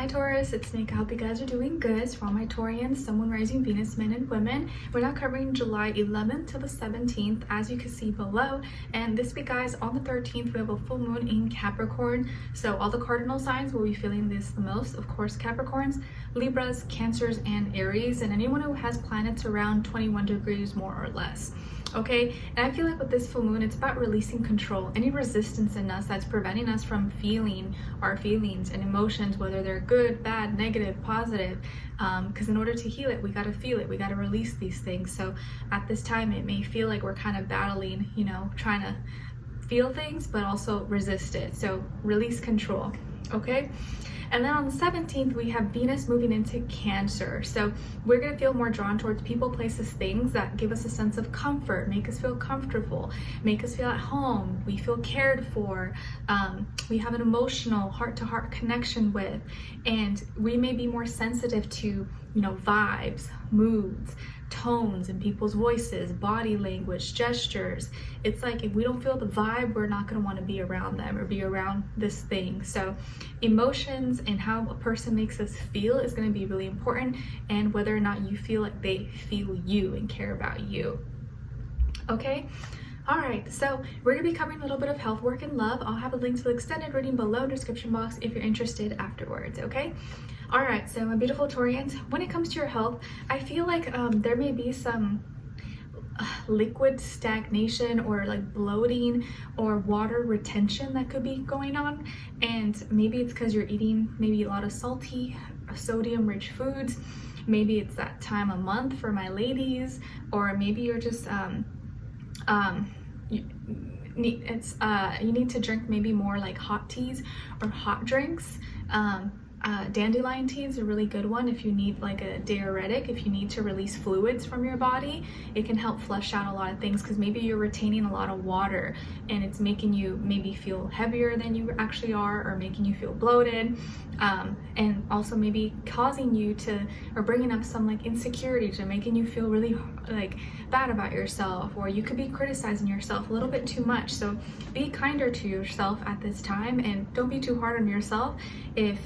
Hi Taurus, it's Nick. I hope you guys are doing good. So for all my Taurians, Sun, Moon, Rising, Venus, men and women, we're now covering July 11th to the 17th, as you can see below. And this week, guys, on the 13th, we have a full moon in Capricorn. So all the cardinal signs will be feeling this the most. Of course, Capricorns, Libras, Cancers, and Aries, and anyone who has planets around 21 degrees more or less. Okay, and I feel like with this full moon, it's about releasing control, any resistance in us that's preventing us from feeling our feelings and emotions, whether they're good, bad, negative, positive. Because in order to heal it, we got to feel it, we got to release these things. So at this time, it may feel like we're kind of battling, trying to feel things, but also resist it. So release control, okay? And then on the 17th, we have Venus moving into Cancer. So we're going to feel more drawn towards people, places, things that give us a sense of comfort, make us feel comfortable, make us feel at home. We feel cared for. We have an emotional heart-to-heart connection with, and we may be more sensitive to, vibes, moods, tones in people's voices, body language, gestures. It's like if we don't feel the vibe, we're not going to want to be around them or be around this thing. So emotions and how a person makes us feel is going to be really important, and whether or not you feel like they feel you and care about you. Okay. All right, so we're going to be covering a little bit of health, work, and love. I'll have a link to the extended reading below in the description box if you're interested afterwards, okay? All right, so my beautiful Taurians, when it comes to your health, I feel like there may be some liquid stagnation or like bloating or water retention that could be going on. And maybe it's because you're eating maybe a lot of salty, sodium-rich foods. Maybe it's that time of month for my ladies, or maybe you're just you need to drink maybe more like hot teas or hot drinks. Dandelion tea is a really good one if you need like a diuretic, if you need to release fluids from your body. It can help flush out a lot of things, because maybe you're retaining a lot of water and it's making you maybe feel heavier than you actually are, or making you feel bloated, and also maybe causing you to, or bringing up some like insecurities, or making you feel really like bad about yourself, or you could be criticizing yourself a little bit too much. So be kinder to yourself at this time, and don't be too hard on yourself if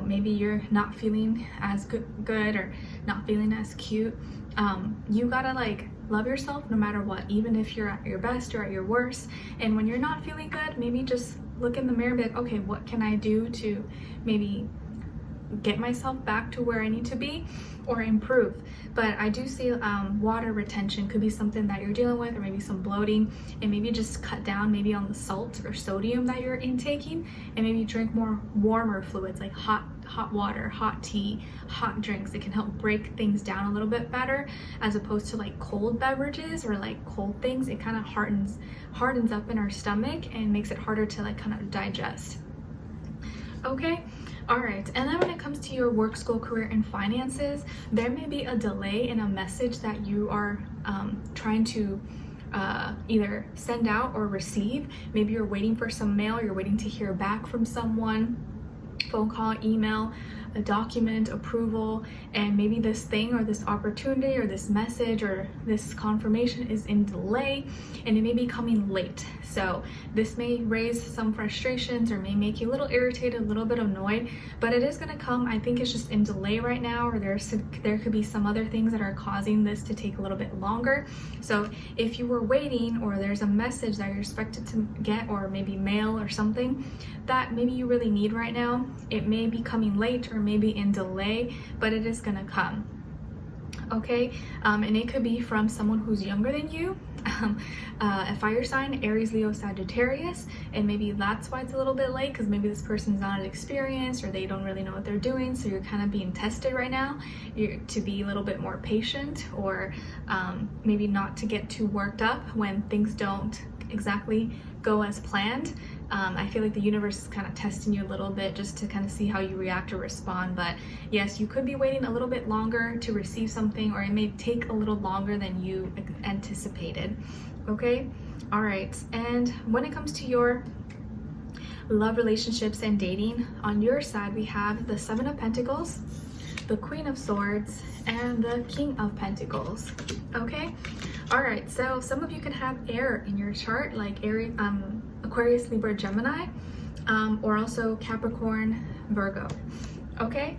maybe you're not feeling as good or not feeling as cute. You gotta like love yourself no matter what, even if you're at your best or at your worst. And when you're not feeling good, maybe just look in the mirror and be like, okay, what can I do to maybe get myself back to where I need to be or improve? But I do see water retention could be something that you're dealing with, or maybe some bloating, and maybe just cut down maybe on the salt or sodium that you're intaking, and maybe drink more warmer fluids like hot water, hot tea, hot drinks. It can help break things down a little bit better, as opposed to like cold beverages or like cold things. It kind of hardens up in our stomach and makes it harder to like kind of digest. Okay. All right, and then when it comes to your work, school, career, and finances, there may be a delay in a message that you are trying to either send out or receive. Maybe you're waiting for some mail, you're waiting to hear back from someone, phone call, email, a document, approval, and maybe this thing or this opportunity or this message or this confirmation is in delay, and it may be coming late. So this may raise some frustrations or may make you a little irritated, a little bit annoyed, but it is going to come. I think it's just in delay right now, or there could be some other things that are causing this to take a little bit longer. So if you were waiting, or there's a message that you're expected to get, or maybe mail or something that maybe you really need right now, it may be coming late or maybe in delay, but it is going to come. Okay, and it could be from someone who's younger than you, a fire sign, Aries, Leo, Sagittarius, and maybe that's why it's a little bit late, because maybe this person's not as experienced, or they don't really know what they're doing. So you're kind of being tested right now. You're to be a little bit more patient, or maybe not to get too worked up when things don't exactly go as planned. I feel like the universe is kind of testing you a little bit just to kind of see how you react or respond. But yes, you could be waiting a little bit longer to receive something, or it may take a little longer than you anticipated. Okay, all right. And when it comes to your love, relationships, and dating, on your side we have the Seven of Pentacles, the Queen of Swords, and the King of Pentacles. Okay, all right. So some of you can have air in your chart, like Aries, Aquarius, Libra, Gemini, or also Capricorn, Virgo. okay?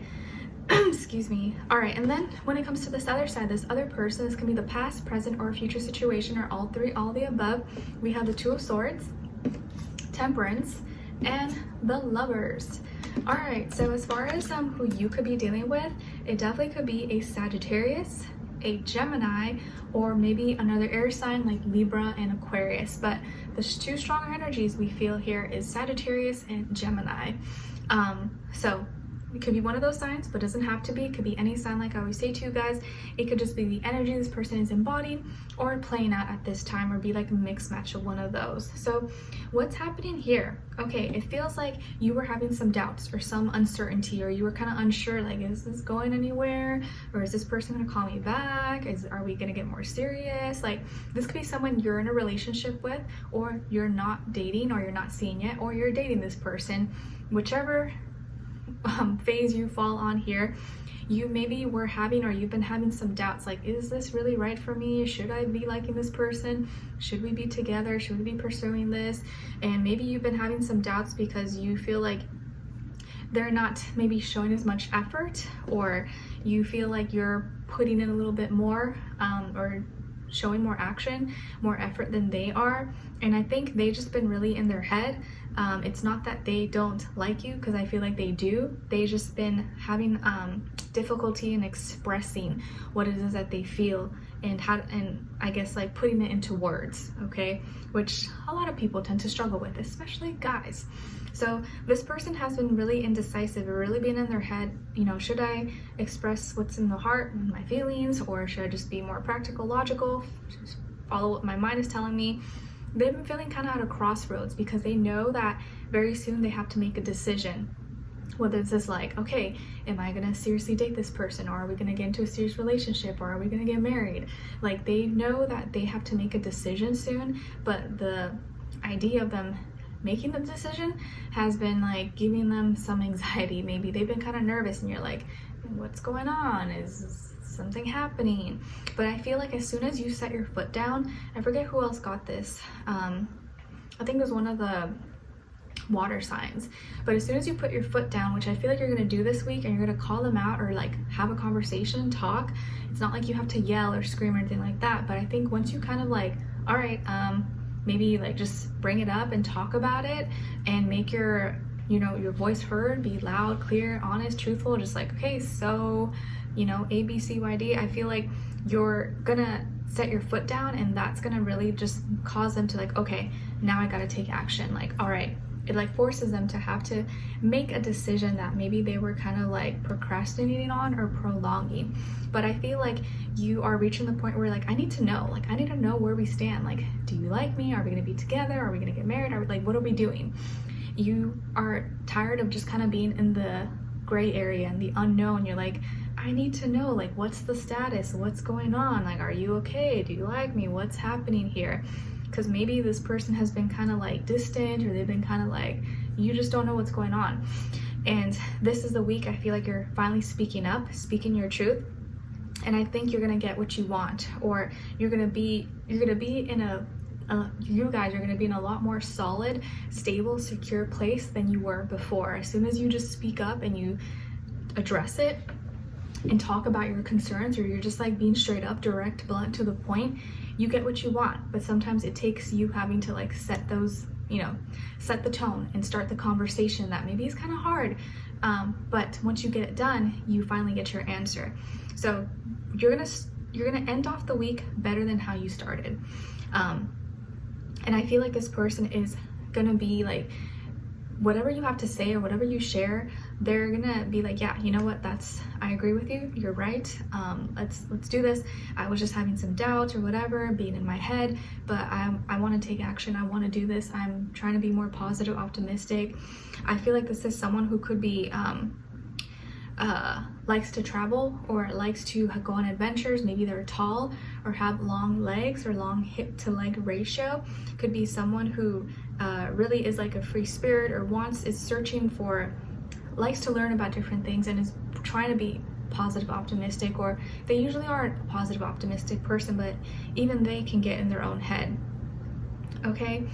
Excuse me. All right, and then when it comes to this other side, this other person, this can be the past, present, or future situation, or all three, all the above. We have the Two of Swords, Temperance, and the Lovers. All right, so as far as who you could be dealing with, it definitely could be a Sagittarius, a Gemini, or maybe another air sign like Libra and Aquarius. But the two stronger energies we feel here is Sagittarius and Gemini. So it could be one of those signs, but doesn't have to be. It could be any sign, like I always say to you guys. It could just be the energy this person is embodying or playing out at this time, or be like a mixed match of one of those. So what's happening here? Okay, it feels like you were having some doubts or some uncertainty, or you were kind of unsure, like, is this going anywhere? Or is this person gonna call me back? Are we gonna get more serious? Like, this could be someone you're in a relationship with, or you're not dating, or you're not seeing yet, or you're dating this person. Whichever phase you fall on here, you maybe were having, or you've been having some doubts, like, is this really right for me? Should I be liking this person? Should we be together? Should we be pursuing this? And maybe you've been having some doubts because you feel like they're not maybe showing as much effort, or you feel like you're putting in a little bit more, or showing more action, more effort than they are. And I think they've just been really in their head. It's not that they don't like you, because I feel like they do. They've just been having difficulty in expressing what it is that they feel, and I guess like putting it into words, okay? Which a lot of people tend to struggle with, especially guys. So this person has been really indecisive, or really being in their head, you know, should I express what's in the heart and my feelings, or should I just be more practical, logical, just follow what my mind is telling me? They've been feeling kind of at a crossroads, because they know that very soon they have to make a decision. Whether it's just like, okay, am I gonna seriously date this person, or are we gonna get into a serious relationship, or are we gonna get married? Like, they know that they have to make a decision soon, but the idea of them making the decision has been like giving them some anxiety. Maybe they've been kind of nervous, and you're like, what's going on? Is something happening? But I feel like as soon as you set your foot down, I forget who else got this. I think it was one of the water signs. But as soon as you put your foot down, which I feel like you're gonna do this week, and you're gonna call them out, or like have a conversation, talk. It's not like you have to yell or scream or anything like that. But I think once you kind of like, all right, maybe like just bring it up and talk about it, and make your, you know, your voice heard, be loud, clear, honest, truthful, just like, okay, so, you know, A, B, C, Y, D. I feel like you're gonna set your foot down, and that's gonna really just cause them to like, okay, now I gotta take action. Like, all right, it like forces them to have to make a decision that maybe they were kind of like procrastinating on or prolonging. But I feel like you are reaching the point where like, I need to know, like, I need to know where we stand. Like, do you like me? Are we gonna be together? Are we gonna get married? Are we, like, what are we doing? You are tired of just kind of being in the gray area and the unknown. You're like, I need to know, like, what's the status? What's going on? Like, are you okay? Do you like me? What's happening here? Because maybe this person has been kind of like distant, or they've been kind of like, you just don't know what's going on. And this is the week I feel like you're finally speaking up, speaking your truth. And I think you're gonna get what you want, or you're gonna be in you guys are gonna be in a lot more solid, stable, secure place than you were before. As soon as you just speak up and you address it and talk about your concerns, or you're just like being straight up, direct, blunt, to the point, you get what you want. But sometimes it takes you having to like set those, you know, set the tone and start the conversation that maybe is kind of hard. But once you get it done, you finally get your answer. So you're gonna end off the week better than how you started. And I feel like this person is gonna be like, whatever you have to say or whatever you share, they're gonna be like, yeah, you know what, I agree with you, you're right, let's do this. I was just having some doubts or whatever, being in my head, but I want to take action. I want to do this. I'm trying to be more positive, optimistic. I feel like this is someone who could be likes to travel, or likes to go on adventures. Maybe they're tall, or have long legs, or long hip to leg ratio. Could be someone who really is like a free spirit, or is searching for, likes to learn about different things, and is trying to be positive, optimistic. Or they usually are a positive, optimistic person, but even they can get in their own head. Okay,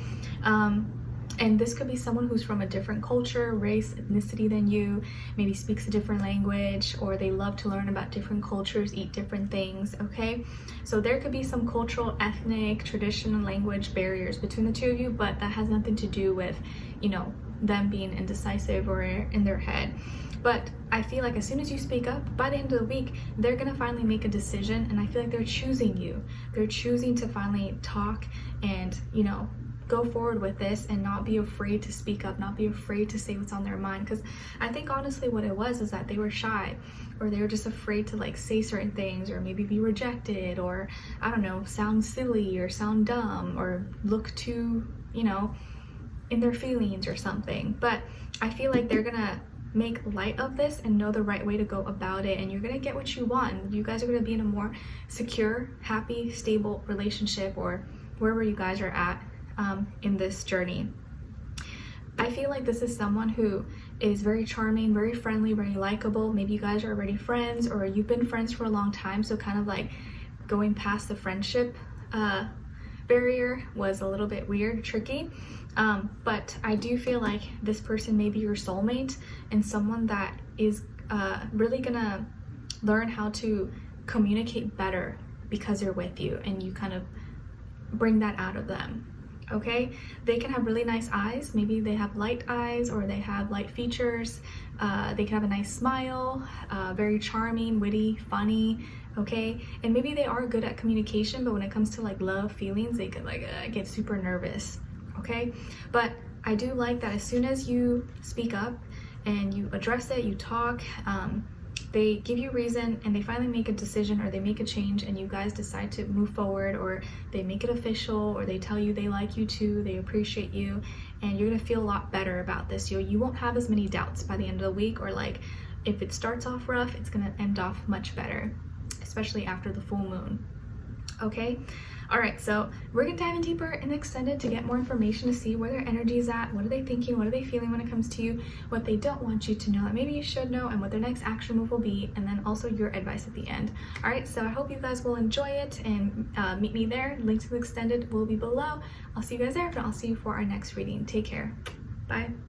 And this could be someone who's from a different culture, race, ethnicity than you, maybe speaks a different language, or they love to learn about different cultures, eat different things, okay? So there could be some cultural, ethnic, traditional language barriers between the two of you, but that has nothing to do with, you know, them being indecisive or in their head. But I feel like as soon as you speak up, by the end of the week, they're gonna finally make a decision, and I feel like they're choosing you. They're choosing to finally talk and, you know, go forward with this and not be afraid to speak up, not be afraid to say what's on their mind. Because I think honestly what it was is that they were shy, or they were just afraid to like say certain things, or maybe be rejected, or I don't know, sound silly or sound dumb, or look too, you know, in their feelings or something. But I feel like they're gonna make light of this and know the right way to go about it, and you're gonna get what you want. You guys are gonna be in a more secure, happy, stable relationship, or wherever you guys are at in this journey. I feel like this is someone who is very charming, very friendly, very likable. Maybe you guys are already friends, or you've been friends for a long time, so kind of like going past the friendship barrier was a little bit weird, tricky. But I do feel like this person may be your soulmate, and someone that is really gonna learn how to communicate better because they're with you, and you kind of bring that out of them. Okay, they can have really nice eyes. Maybe they have light eyes, or they have light features. They can have a nice smile, very charming, witty, funny. Okay, and maybe they are good at communication, but when it comes to like love, feelings, they could like get super nervous. Okay, but I do like that as soon as you speak up and you address it, you talk, they give you reason, and they finally make a decision, or they make a change, and you guys decide to move forward, or they make it official, or they tell you they like you too, they appreciate you, and you're gonna feel a lot better about this. You won't have as many doubts by the end of the week, or like if it starts off rough, it's gonna end off much better, especially after the full moon. Okay, all right, so we're gonna dive in deeper and extended to get more information, to see where their energy is at, what are they thinking, what are they feeling when it comes to you, what they don't want you to know that maybe you should know, and what their next action move will be, and then also your advice at the end. All right, so I hope you guys will enjoy it, and meet me there. Link to the extended will be below. I'll see you guys there, and I'll see you for our next reading. Take care. Bye.